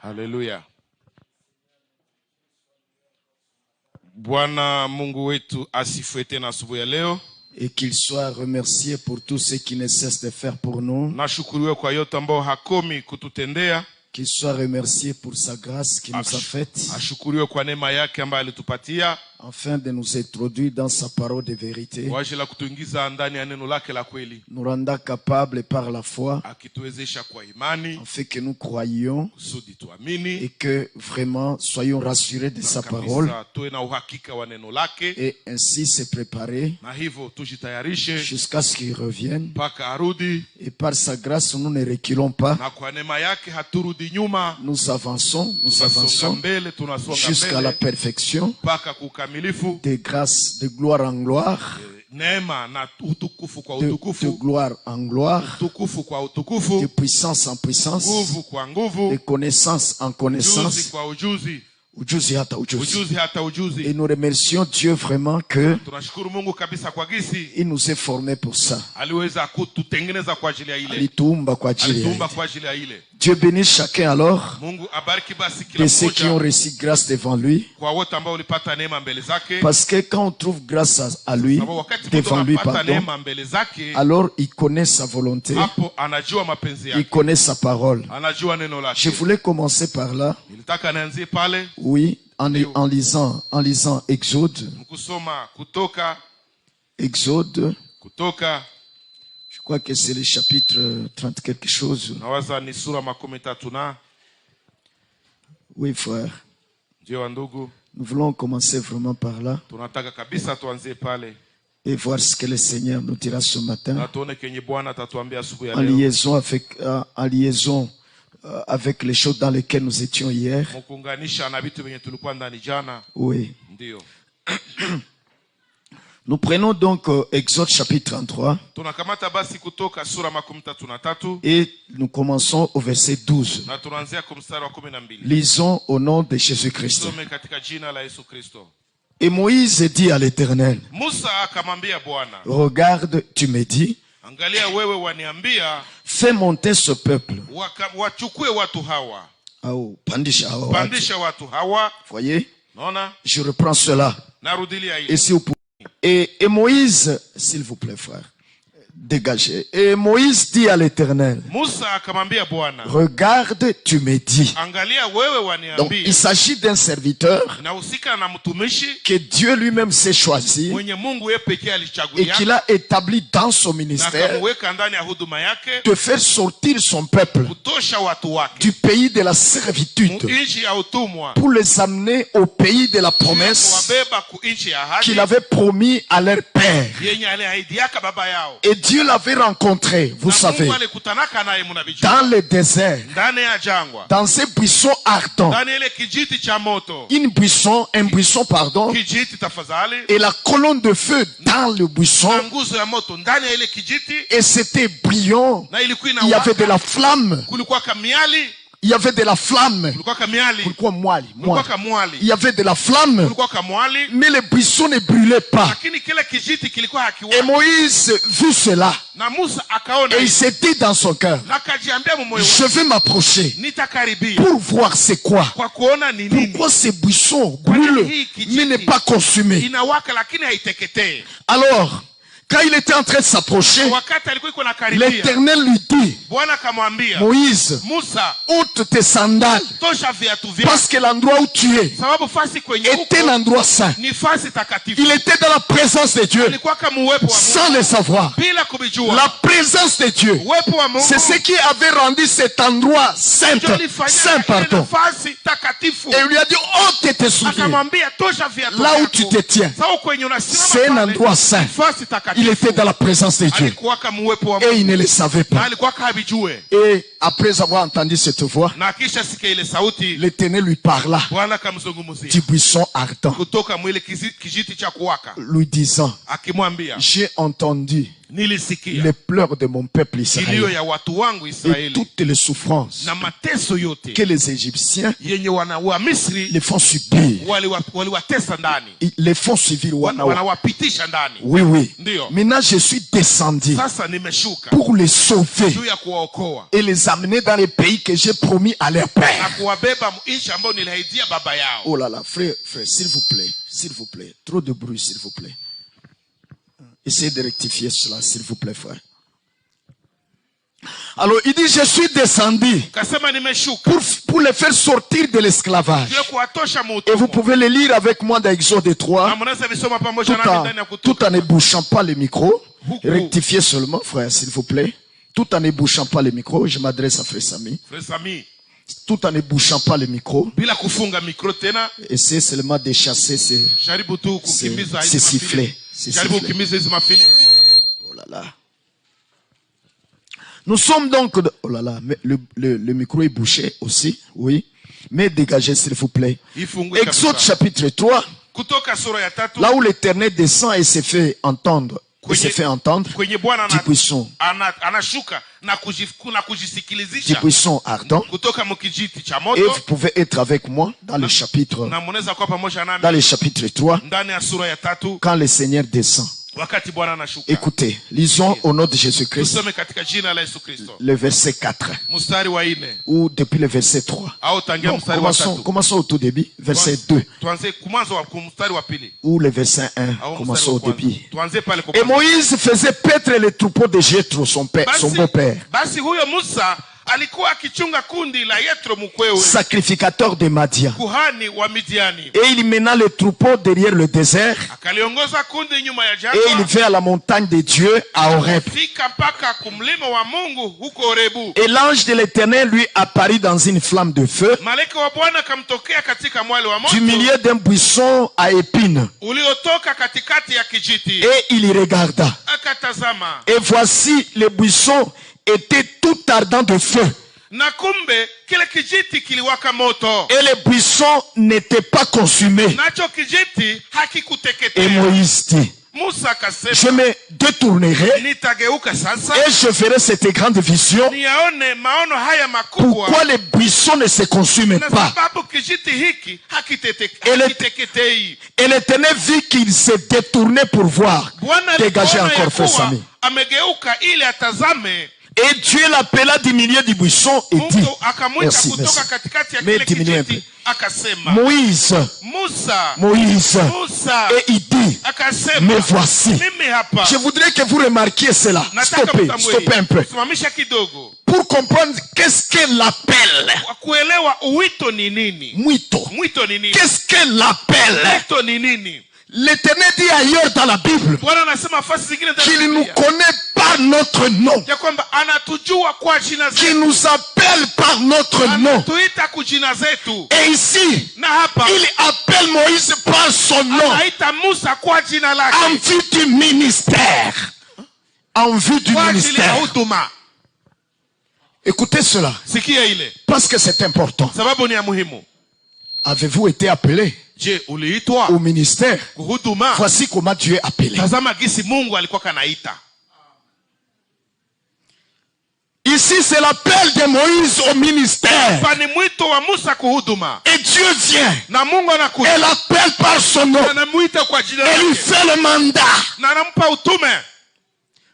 Haleluya. Bwana Mungu wetu asifiwe tena asubuhi ya leo. Et qu'il soit remercié pour tout ce qu'il ne cesse de faire pour nous. Nashukuriwe kwa yote ambao hakomi kututendea. Qu'il soit remercié pour sa grâce qu'il nous a faite. Ashukuriwe kwa neema yake ambayo alitupatia. Afin de nous introduire dans sa parole de vérité. Wajela kutuingiza ndani ya neno lake la kweli. Nous rendant capables par la foi. Akituwezesha kwa imani. Afin que nous croyions. Kusudi tuamini. Et que vraiment soyons rassurés de sa parole. Tuwe na uhakika wa neno lake. Et ainsi se préparer. Na hivyo tujitayarishe. Jusqu'à ce qu'il revienne. Mpaka arudi. Et par sa grâce nous ne reculons pas. Na kwa neema yake haturudi nyuma. Nous avançons jusqu'à la perfection. De grâce, de gloire en gloire. De gloire en gloire. De puissance en puissance. De connaissance en connaissance. Et nous remercions Dieu vraiment que il nous est formé pour ça. Dieu bénisse chacun alors de ceux qui ont reçu grâce devant lui. Parce que quand on trouve grâce à lui, devant lui, pardon, alors il connaît sa volonté, il connaît sa parole. Je voulais commencer par là. Oui, en lisant Exode. Exode. Je crois que c'est le chapitre 30 quelque chose. Oui, frère. Nous voulons commencer vraiment par là. Et voir ce que le Seigneur nous dira ce matin. En liaison avec les choses dans lesquelles nous étions hier. Oui. Nous prenons donc Exode chapitre 33 et nous commençons au verset 12. Lisons au nom de Jésus-Christ. Et Moïse dit à l'Éternel, regarde, tu me dis, fais monter ce peuple. Voyez, je reprends cela. Et si vous pouvez. Et Moïse, s'il vous plaît, frère, dégagez. Et Moïse dit à l'Éternel, regarde, tu me dis. Donc il s'agit d'un serviteur que Dieu lui-même s'est choisi et qu'il a établi dans son ministère de faire sortir son peuple du pays de la servitude pour les amener au pays de la promesse qu'il avait promis à leur père. Et Dieu l'avait rencontré, vous savez, dans le désert, dans ces buissons ardents, un buisson, pardon, et la colonne de feu dans le buisson, et c'était brillant, il y avait de la flamme. Il y avait de la flamme. Il y avait de la flamme. Mais le buisson ne brûlait pas. Et Moïse vit cela. Et il s'est dit dans son cœur, je vais m'approcher pour voir c'est quoi. Pourquoi ces buissons brûlent mais n'est pas consumé. Alors, quand il était en train de s'approcher, l'Éternel lui dit, Moïse, ôte tes sandales, parce que l'endroit où tu es était un endroit saint. Il était dans la présence de Dieu, sans le savoir. La présence de Dieu, c'est ce qui avait rendu cet endroit saint, pardon. Et il lui a dit, ôte tes souliers, là où tu te tiens, c'est un endroit saint. Il était dans la présence de Dieu. Et il ne le savait pas. Et après avoir entendu cette voix, l'Éternel lui parla du buisson ardent, lui disant, j'ai entendu les pleurs de mon peuple Israël et toutes les souffrances que les Égyptiens les font subir. Ils les font subir. Oui, oui. Maintenant, je suis descendu pour les sauver et les amener dans les pays que j'ai promis à leur père. Oh là là, frère, s'il vous plaît, trop de bruit, s'il vous plaît. Essayez de rectifier cela, s'il vous plaît, frère. Alors, il dit, je suis descendu pour les faire sortir de l'esclavage. Et vous pouvez le lire avec moi dans Exode 3, tout en ne bouchant pas le micro. Rectifiez seulement, frère, s'il vous plaît. Tout en ne bouchant pas le micro. Je m'adresse à frère Sami. Tout en ne bouchant pas le micro. Essayez seulement de chasser ces sifflets. Oh là là. Nous sommes donc... Oh là là, mais le micro est bouché aussi, oui. Mais dégagez s'il vous plaît. Exode chapitre 3, là où l'Éternel descend et se fait entendre. Et se fait entendre du buisson ardent. Et vous pouvez être avec moi dans le chapitre 3, quand le Seigneur descend. Écoutez, lisons au nom de Jésus-Christ le verset 4 ou depuis le verset 3. Non, commençons au tout début, verset 2 ou le verset 1. Commençons au début. Et Moïse faisait paître les troupeaux de Jéthro, son beau-père, sacrificateur de Madian. Et il mena les troupeaux derrière le désert. Et il vint à la montagne de Dieu à Horeb. Et l'ange de l'Éternel lui apparut dans une flamme de feu du milieu d'un buisson à épines. Et il y regarda. Et voici le buisson était tout ardent de feu. Et le buisson n'était pas consumé. Et Moïse dit, je me détournerai et je verrai cette grande vision. Pourquoi le buisson ne se consume pas? Et l'Éternel vit qu'il se détournait pour voir. Dégagez encore, frère Sami. Et Dieu l'appela du milieu du buisson et dit, merci. Mais diminuez un peu. Moïse. Et il dit, me voici. Je voudrais que vous remarquiez cela. Stoppez un peu. Pour comprendre qu'est-ce qu'elle appelle. Qu'est-ce qu'elle appelle? L'Éternel dit ailleurs dans la Bible qu'il ne nous connaît par notre nom, qu'il nous appelle par notre nom. Et ici, il appelle Moïse par son nom en vue du ministère. En vue du ministère. Écoutez cela, parce que c'est important. Avez-vous été appelé au ministère? Voici comment Dieu est appelé. Ici, c'est l'appel de Moïse au ministère. Et Dieu vient et l'appelle par son nom et lui fait le mandat.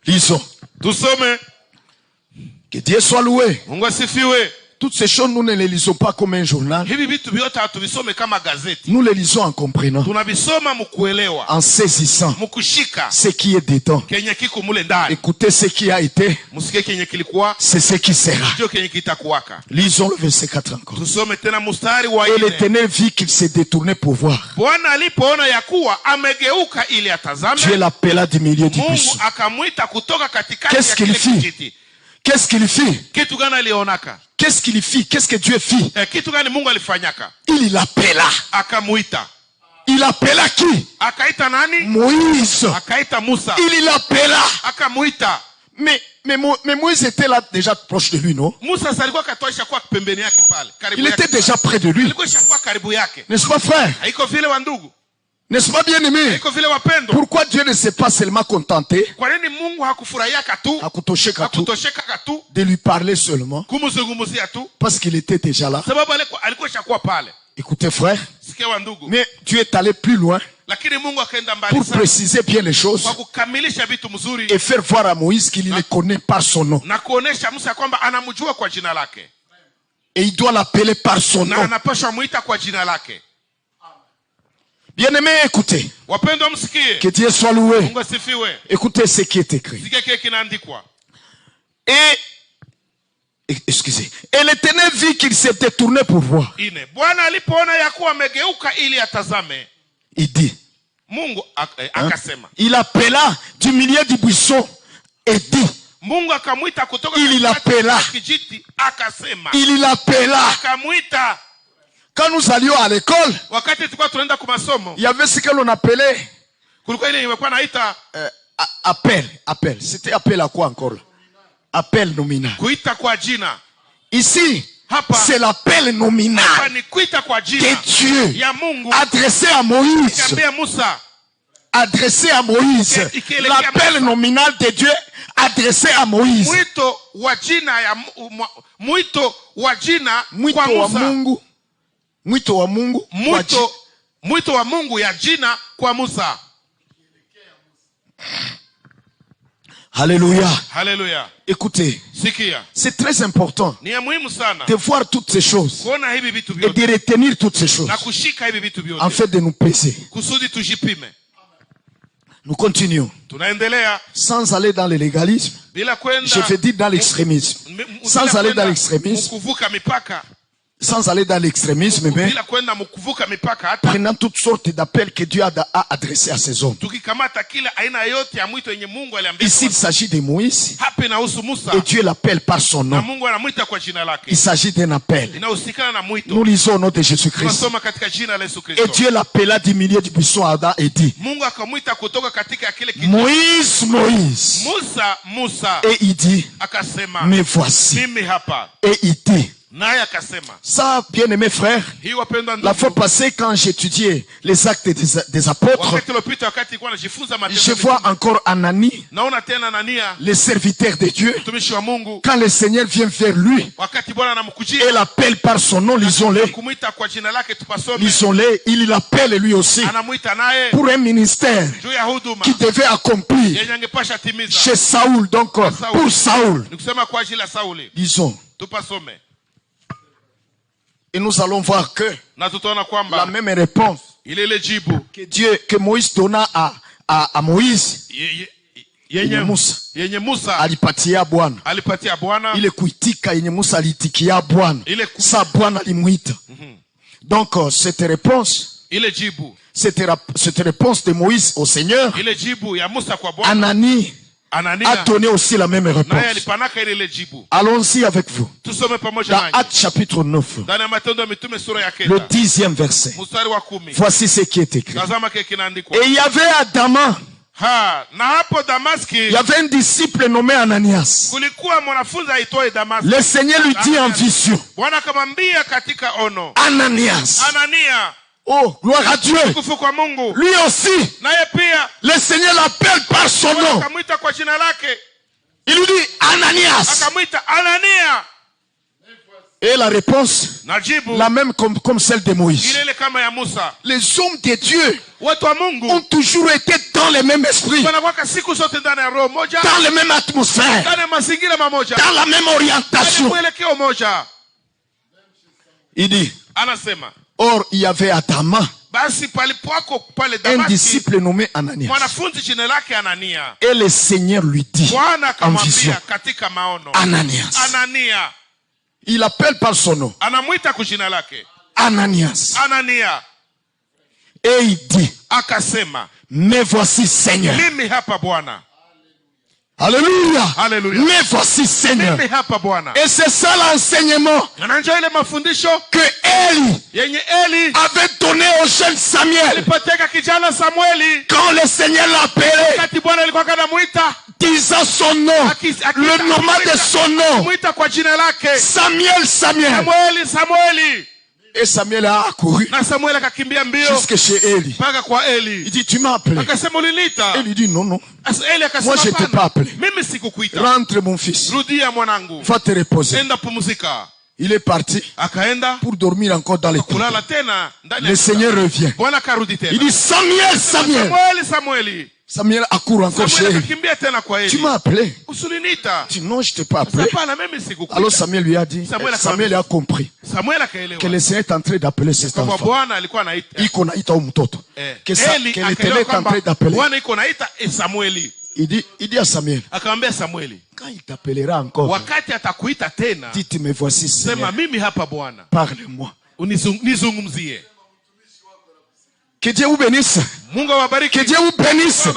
Lisons. Que Dieu soit loué. Toutes ces choses, nous ne les lisons pas comme un journal. Nous les lisons en comprenant, en saisissant ce qui est dedans. Écoutez ce qui a été, c'est ce qui sera. Lisons le verset 4 encore. Et l'Éternel vit qu'il s'est détourné pour voir. Dieu l'appela du milieu du buisson. Qu'est-ce qu'il fit? Qu'est-ce qu'il fit? Qu'est-ce qu'il fit? Qu'est-ce que Dieu fit? Il l'appela. Il appela qui? Moïse. Il l'appela. Mais Moïse était là déjà proche de lui, non? Il était déjà près de lui. N'est-ce pas, frère? N'est-ce pas bien aimé? Pourquoi Dieu ne s'est pas seulement contenté de lui parler seulement? Parce qu'il était déjà là. Écoutez frère, mais Dieu est allé plus loin pour préciser bien les choses et faire voir à Moïse qu'il le connaît par son nom. Et il doit l'appeler par son nom. Bien-aimé, écoutez. Que Dieu soit loué. Écoutez ce qui est écrit. Excusez. Et l'Éternel vit qu'il s'était tourné pour voir. Il dit. Il appela du milieu du buisson et dit. Il l'appela. Il l'appela. Quand nous allions à l'école, il y avait ce que l'on appelait appel. C'était appel à quoi encore? Appel nominal. Ici, c'est l'appel nominal de Dieu adressé à Moïse. Adressé à Moïse. L'appel nominal de Dieu adressé à Moïse. Mwito wa Mungu ya jina kwa Musa. Alléluia. Alléluia. Écoutez, c'est très important de voir toutes ces choses et de retenir toutes ces choses en fait de nous peser. Nous continuons. Sans aller dans le légalisme, je veux dire dans l'extrémisme. Sans aller dans l'extrémisme. Sans aller dans l'extrémisme, mais prenant toutes sortes d'appels que Dieu a adressés à ses hommes. Ici, il s'agit de Moïse et Dieu l'appelle par son nom. Il s'agit d'un appel. Nous lisons au nom de Jésus-Christ. Et Dieu l'appela du milieu du buisson Adam et dit, Moïse, Moïse. Et il dit, me voici. Et il dit, ça, bien aimé frère, la fois passée quand j'étudiais les actes des apôtres, je vois encore Anani, le serviteur de Dieu, quand le Seigneur vient vers lui et l'appelle par son nom, lisons-le, il l'appelle lui aussi pour un ministère qui devait accomplir chez Saoul, donc pour Saoul. Disons. Et nous allons voir que la même réponse que Moïse donna à Moïse, Musa alipatia Bwana. Ile kuitika yenye Musa alitikia Bwana. Sa Bwana alimuita. Donc cette réponse de Moïse au Seigneur, Anani a donné aussi la même réponse. Allons-y avec vous. Dans Actes chapitre 9, le 10e verset. Voici ce qui est écrit. Et il y avait à Damas, il y avait un disciple nommé Ananias. Le Seigneur lui dit en vision, Ananias. Oh, gloire à Dieu. Lui aussi, le Seigneur l'appelle par son nom. Il lui dit Ananias. Et la réponse, la même comme celle de Moïse. Les hommes de Dieu ont toujours été dans le même esprit, dans la même atmosphère, dans la même orientation. Il dit, or il y avait à Damas un disciple nommé Ananias. Et le Seigneur lui dit en vision, Ananias. Il appelle par son nom, Ananias. Et il dit, mais voici Seigneur. Alléluia. Alléluia. Mais voici Seigneur. Et c'est ça l'enseignement que Élie avait donné au jeune Samuel. Quand le Seigneur l'appelait, disant son nom, le nom de son nom, Samuel, Samuel. Et Samuel a accouru jusque chez Eli. Il dit, tu m'as appelé. Eli dit, non, non. Moi, je ne t'ai pas appelé. Rentre, mon fils. Va te reposer. Il est parti pour dormir encore dans les tours. Le Seigneur revient. Il dit, Samuel, Samuel. Samuel accourt encore chez Eli. Tu m'as appelé. Il dit, non, je ne t'ai pas appelé. Alors Samuel lui a dit, Samuel a compris que le Seigneur est en train d'appeler cet enfant. Que l'Éternel est en train d'appeler. Il dit à Samuel, quand il t'appellera encore, dites, me voici, Seigneur, parle-moi. Que Dieu vous bénisse. Que Dieu vous bénisse.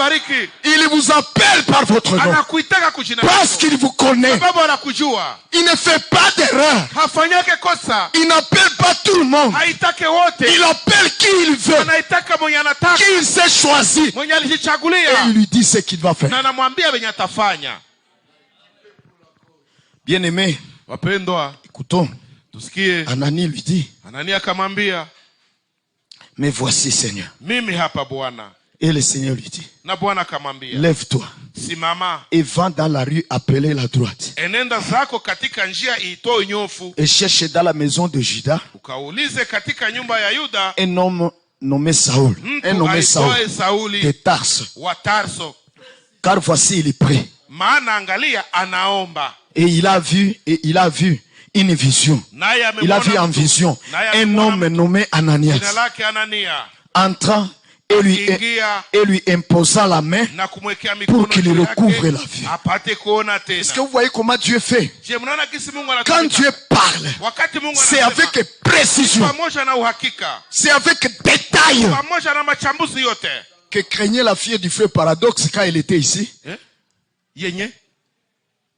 Il vous appelle par votre nom. Parce qu'il vous connaît. Il ne fait pas d'erreur. Il n'appelle pas tout le monde. Il appelle qui il veut. Qui il s'est choisi. Et il lui dit ce qu'il va faire. Bien aimé, écoutons. Anani lui dit, mais voici, Seigneur. Et le Seigneur lui dit, lève-toi et va dans la rue appelée la droite. Et cherche dans la maison de Juda un homme nommé Saoul. Un nommé Saoul de Tarse. Car voici, il est prêt. Et il a vu une vision. Il a vu en vision un homme nommé Ananias entrant et lui imposant la main pour qu'il recouvre la vue. Est-ce que vous voyez comment Dieu fait? Quand Dieu parle, c'est avec précision, c'est avec détail. Que craignait la fille du frère Paradoxe quand elle était ici?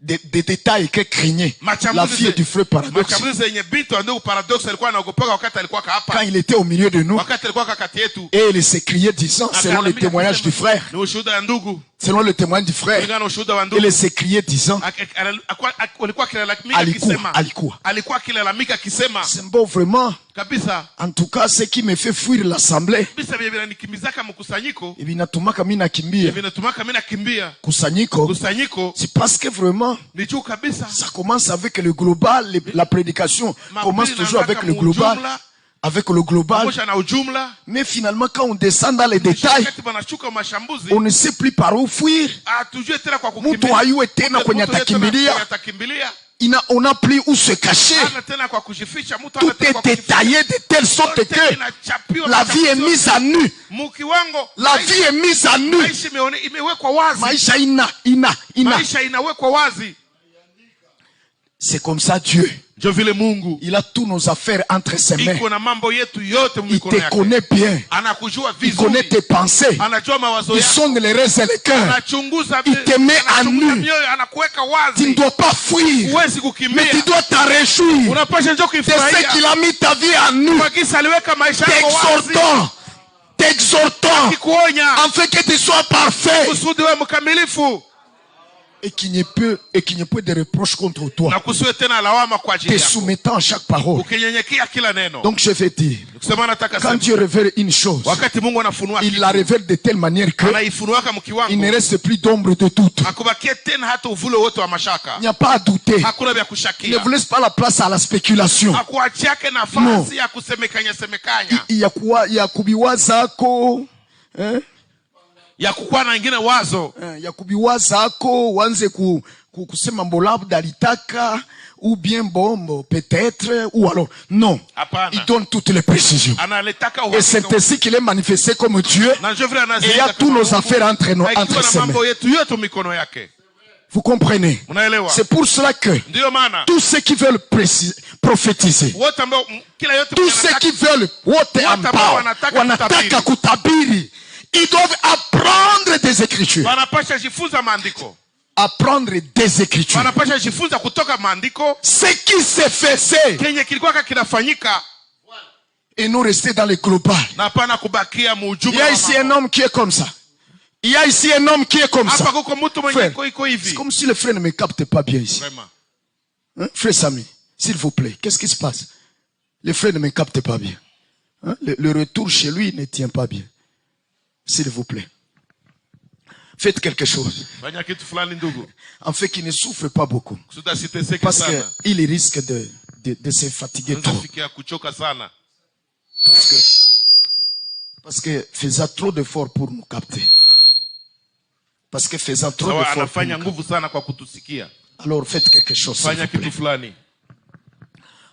Des détails que craignait la fille du frère Paradoxe quand il était au milieu de nous, et elle s'écriait disant, selon le témoignage du frère, selon le témoignage du frère, elle s'écriait disant, c'est bon vraiment. En tout cas, ce qui me fait fuir l'assemblée, c'est parce que vraiment, ça commence avec le global, la prédication commence toujours avec le global. Mais finalement, quand on descend dans les détails, on ne sait plus par où fuir. On n'a plus où se cacher. Tout est détaillé de telle sorte que la vie est mise à nu. La vie est mise à nu. Maisha c'est comme ça Dieu. Il a tous nos affaires entre ses mains. Il te connaît bien. Il connaît tes pensées. Il sonne les restes et les cœurs. Il te met à nu. Tu ne dois pas fuir, mais tu dois t'en réjouir. C'est ce qu'il a mis ta vie à nu. T'exhortant afin que tu sois parfait. Et qu'il n'y ait peu de reproches contre toi. Te soumettant à chaque parole. Donc je vais dire, quand Dieu révèle une chose, il la révèle de telle manière que il ne reste plus d'ombre de doute. Il n'y a pas à douter. Ne vous laisse pas la place à la spéculation. Non. Il y a quoi? Il y a kubiwazako. Hein? Ya kukuwa na wengine wazo ya kubiwaza ako wanze kusema mbolab dalitaka ou bien bombo peut-être ou alors non. Il donne toutes les précisions et c'est ainsi qu'il est manifesté comme Dieu et il y a tous nos affaires entre ses mains. Vous comprenez? C'est pour cela que tous ceux qui veulent prophétiser, tous ceux qui veulent wanataka kutabiri, ils doivent apprendre des Écritures. Apprendre des Écritures. Ce qui s'est fait, c'est et non rester dans le global. Il y a ici un homme qui est comme ça. Il y a ici un homme qui est comme ça. Frère, c'est comme si le frère ne me capte pas bien ici. Hein? Frère Samy, s'il vous plaît, qu'est-ce qui se passe? Les frères ne me captent pas bien. Hein? Le retour chez lui ne tient pas bien. S'il vous plaît. Faites quelque chose. En fait, qu'il ne souffre pas beaucoup. Parce qu'il risque de se fatiguer trop. Parce que faisant trop d'efforts pour nous capter. Parce que faisant trop d'efforts pour nous capter. Alors faites quelque chose.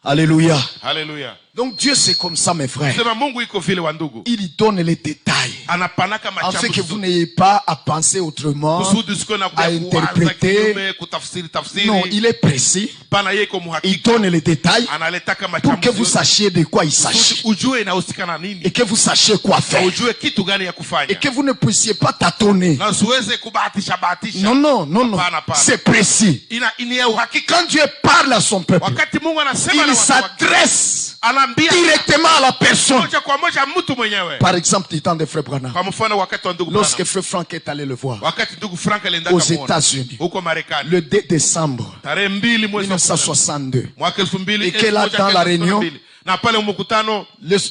Alléluia. Alléluia. Donc Dieu c'est comme ça mes frères. Il donne les détails. En fait que vous n'ayez pas à penser autrement, à interpréter. Non, il est précis. Il donne les détails pour que vous sachiez de quoi il s'agit. Et que vous sachiez quoi faire. Et que vous ne puissiez pas tâtonner. Non, non, non, non. C'est précis. Quand Dieu parle à son peuple, il s'adresse directement à la personne. Par exemple, du temps de Frère Branham, lorsque Frère Frank est allé le voir aux États-Unis le 2 décembre 1962, et que là dans la réunion,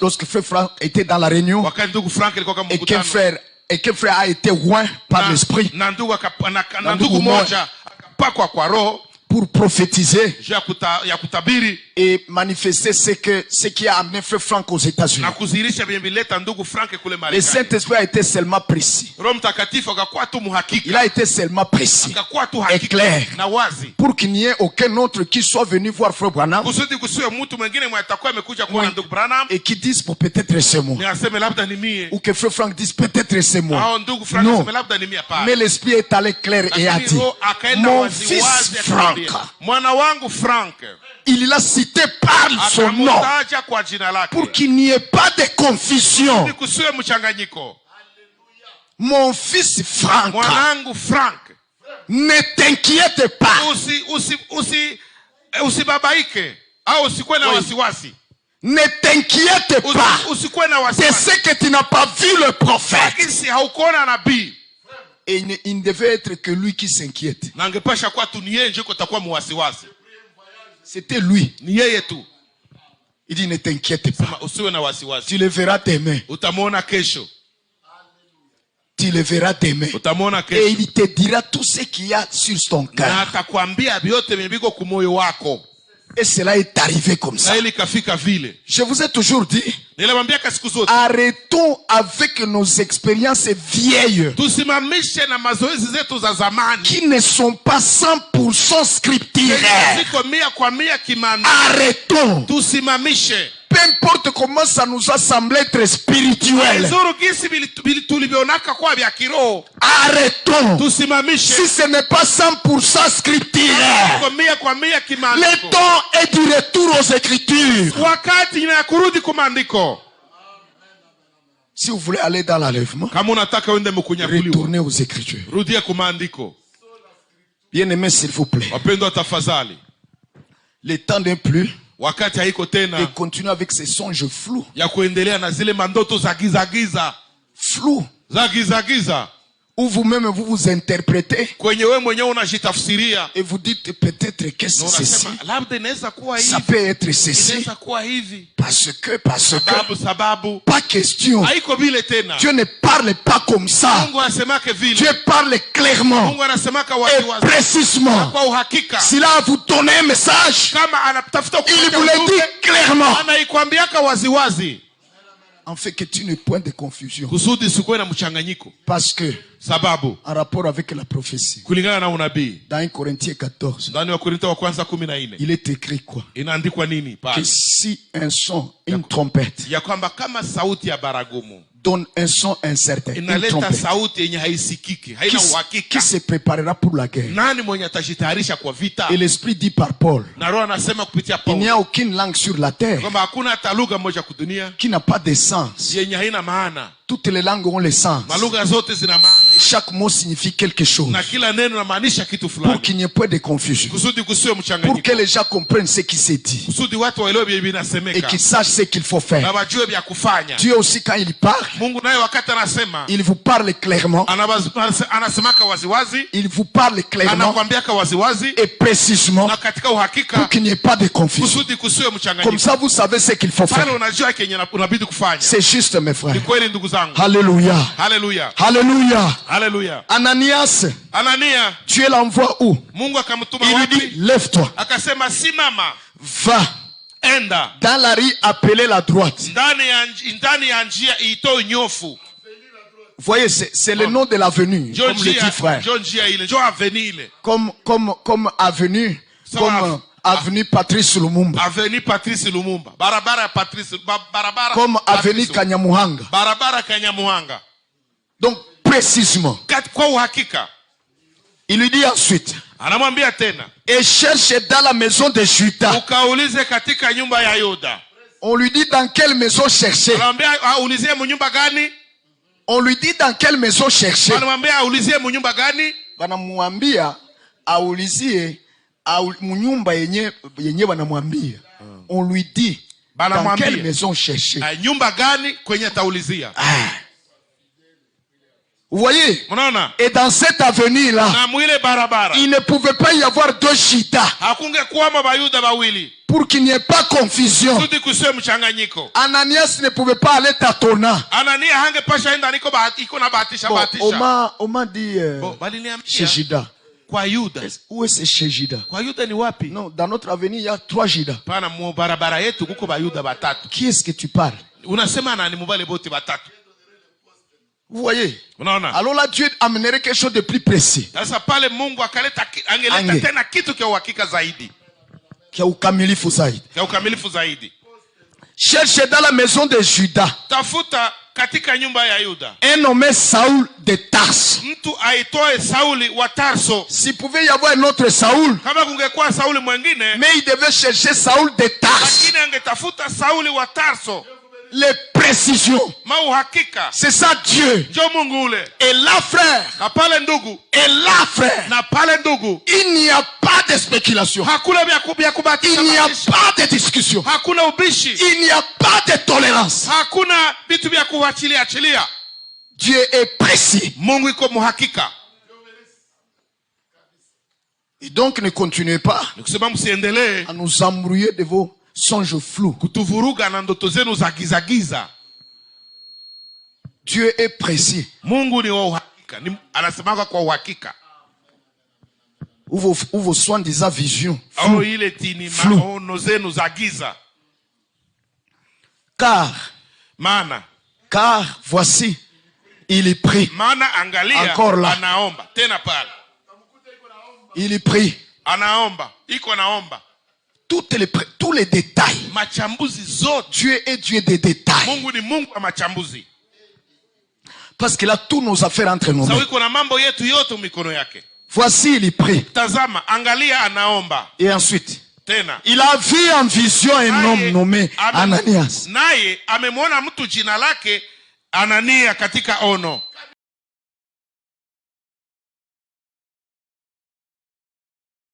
lorsque Frère Frank était dans la réunion et que Frère a été oint par l'esprit pour prophétiser et manifester ce qui a amené Frère Frank aux États-Unis. Le Saint-Esprit a été seulement précis. Il a été seulement précis et clair pour qu'il n'y ait aucun autre qui soit venu voir Frère Branham et qui dise pour peut-être c'est moi, ou que Frère Frank dise peut-être c'est moi. Non, mais l'Esprit est allé clair et a dit mon fils Frank, il l'a cité par son nom pour qu'il n'y ait pas de confusion. Mon fils Frank, ne t'inquiète pas. Ne t'inquiète pas de ce que tu n'as pas vu le prophète. Et il ne devait être que lui qui s'inquiète. C'était lui. Il dit ne t'inquiète pas. Tu le verras demain. Tu le verras demain. Et il te dira tout ce qu'il y a sur ton cœur. Et cela est arrivé comme ça. Je vous ai toujours dit, arrêtons avec nos expériences vieilles qui ne sont pas 100% scripturaires. Arrêtons. Peu importe comment ça nous a semblé être spirituel. Arrêtons. Si ce n'est pas 100% scripturaire, le temps est du retour aux Écritures. Si vous voulez aller dans l'enlèvement, retournez aux Écritures. Bien aimé, s'il vous plaît. Le temps n'est plus et continue avec ces songes flous. Flous. Ou vous-même vous vous interprétez et vous dites peut-être que c'est ceci, ça peut être ceci, parce que pas question. Dieu ne parle pas comme ça. Dieu parle clairement et précisément. S'il a à vous donner un message, il vous le dit clairement. En fait que tu n'aies point de confusion. Parce que en rapport avec la prophétie, dans 1 Corinthiens 14, il est écrit quoi? Que si un son, une trompette donne un son incertain, une trompette qui se préparera pour la guerre. Et l'Esprit dit par Paul, il n'y a aucune langue sur la terre qui n'a pas de sens. Toutes les langues ont le sens. Chaque mot signifie quelque chose. Pour qu'il n'y ait pas de confusion. Pour que les gens comprennent ce qui s'est dit. Et qu'ils sachent ce qu'il faut faire. Dieu aussi, quand il parle, il vous parle clairement. Il vous parle clairement et précisément pour qu'il n'y ait pas de confusion. Comme ça, vous savez ce qu'il faut faire. C'est juste, mes frères. Alléluia. Alléluia. Alléluia. Alléluia. Ananias, Dieu l'envoie où? Il lui dit, lève-toi. Va. Dans la rue appelée la droite. Vous voyez, c'est le nom de l'avenue, comme le dit frère. Comme avenue, comme avenue Patrice Lumumba. Avenue Patrice Lumumba. Barabara Patrice. Barabara. Comme avenue Kanyamuhanga. Barabara Kanyamuhanga. Donc, précisément. Il lui dit ensuite. Et cherche dans la maison de Judas. On lui dit dans quelle maison chercher. On lui dit dans quelle maison chercher. Banamwambia aulizie munyumba yenye banamwambia. On lui dit dans quelle maison chercher. Vous voyez? Et dans cette avenue-là, il ne pouvait pas y avoir deux Judas. Pour qu'il n'y ait pas confusion. Ananias ne pouvait pas aller tâtonnant. Bon, on m'a dit chez Judas. Où est-ce chez Judas? Non, dans notre avenue, il y a 3 Judas. Qui est-ce que tu parles? Vous voyez? Alors là, Dieu amènerait quelque chose de plus précis. Qui a ukamilifu zaidi. Cherche dans la maison de Judas. Un nommé Saoul de Tarse. S'il pouvait y avoir un autre Saoul, mais il devait chercher Saoul de Tarse. Les précisions. C'est ça Dieu. Et là frère. Et là frère. Il n'y a pas de spéculation. Il n'y a pas de discussion. Il n'y a pas de tolérance. Dieu est précis. Et donc ne continuez pas à nous embrouiller de vos songe flou. Dieu est précis. Ou vos soi-disant visions flou. Car voici, il est pris. Encore là. Il est pris. Tous les détails. Dieu est Dieu des détails. Parce qu'il a tous nos affaires entre nos mains. Voici, il est prêt. Et ensuite, il a vu en vision un homme nommé Ananias.